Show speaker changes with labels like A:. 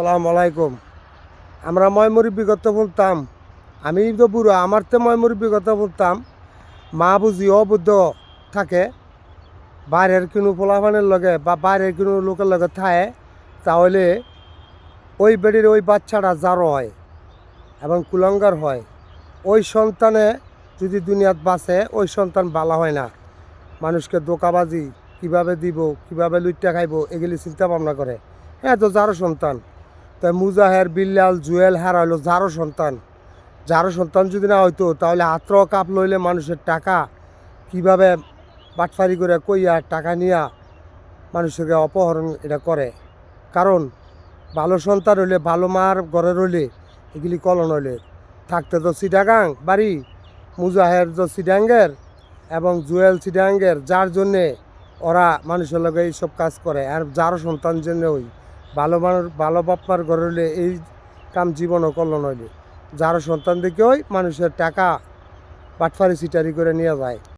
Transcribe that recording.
A: সালাম আলাইকুম। আমরা ময়মুরব্বী কথা বলতাম, আমি তো বুড়ো, আমার তো ময়মুরব্বী কথা বলতাম। মা বুঝি অবুদ্ধ থাকে, বাইরের কোনো পোলাপানের লগে বা বাইরের কোনো লোকের লগে থাকে, তাহলে ওই বেডির ওই বাচ্চাটা জারো হয় এবং কুলাঙ্গার হয়। ওই সন্তানে যদি দুনিয়াত বাঁচে, ওই সন্তান ভালো হয় না। মানুষকে দোকাবাজি কিভাবে দিব, কিভাবে লুইট্টা খাইব, এগুলি চিন্তা ভাবনা করে। হ্যাঁ, তো যারো সন্তান। তাই মুজাহের, বিল্লাল, জুয়েল হলো যারো সন্তান। যারো সন্তান যদি না হইতো, তাহলে হাতর কাপ লইলে মানুষের টাকা কিভাবে বাটফারি করে কইয়া টাকা নিয়া মানুষকে অপহরণ এটা করে। কারণ ভালো সন্তান হইলে, ভালো মার ঘরে রইলে, এগুলি কলন হইলে থাকতে তো চিটাগাং বাড়ি, মুজাহের তো চিটাঙ্গের এবং জুয়েল চিটাঙ্গের, যার জন্যে ওরা মানুষের লগে এইসব কাজ করে। আর যারও সন্তান জন্য ওই ভালো মানুষ, ভালো বাপমার ঘরে হইলে এই কাম জীবনও কল্যাণ হইলে, যারও সন্তান দেখে ওই মানুষের টাকা বাটফারি চিটারি করে নিয়ে যায়।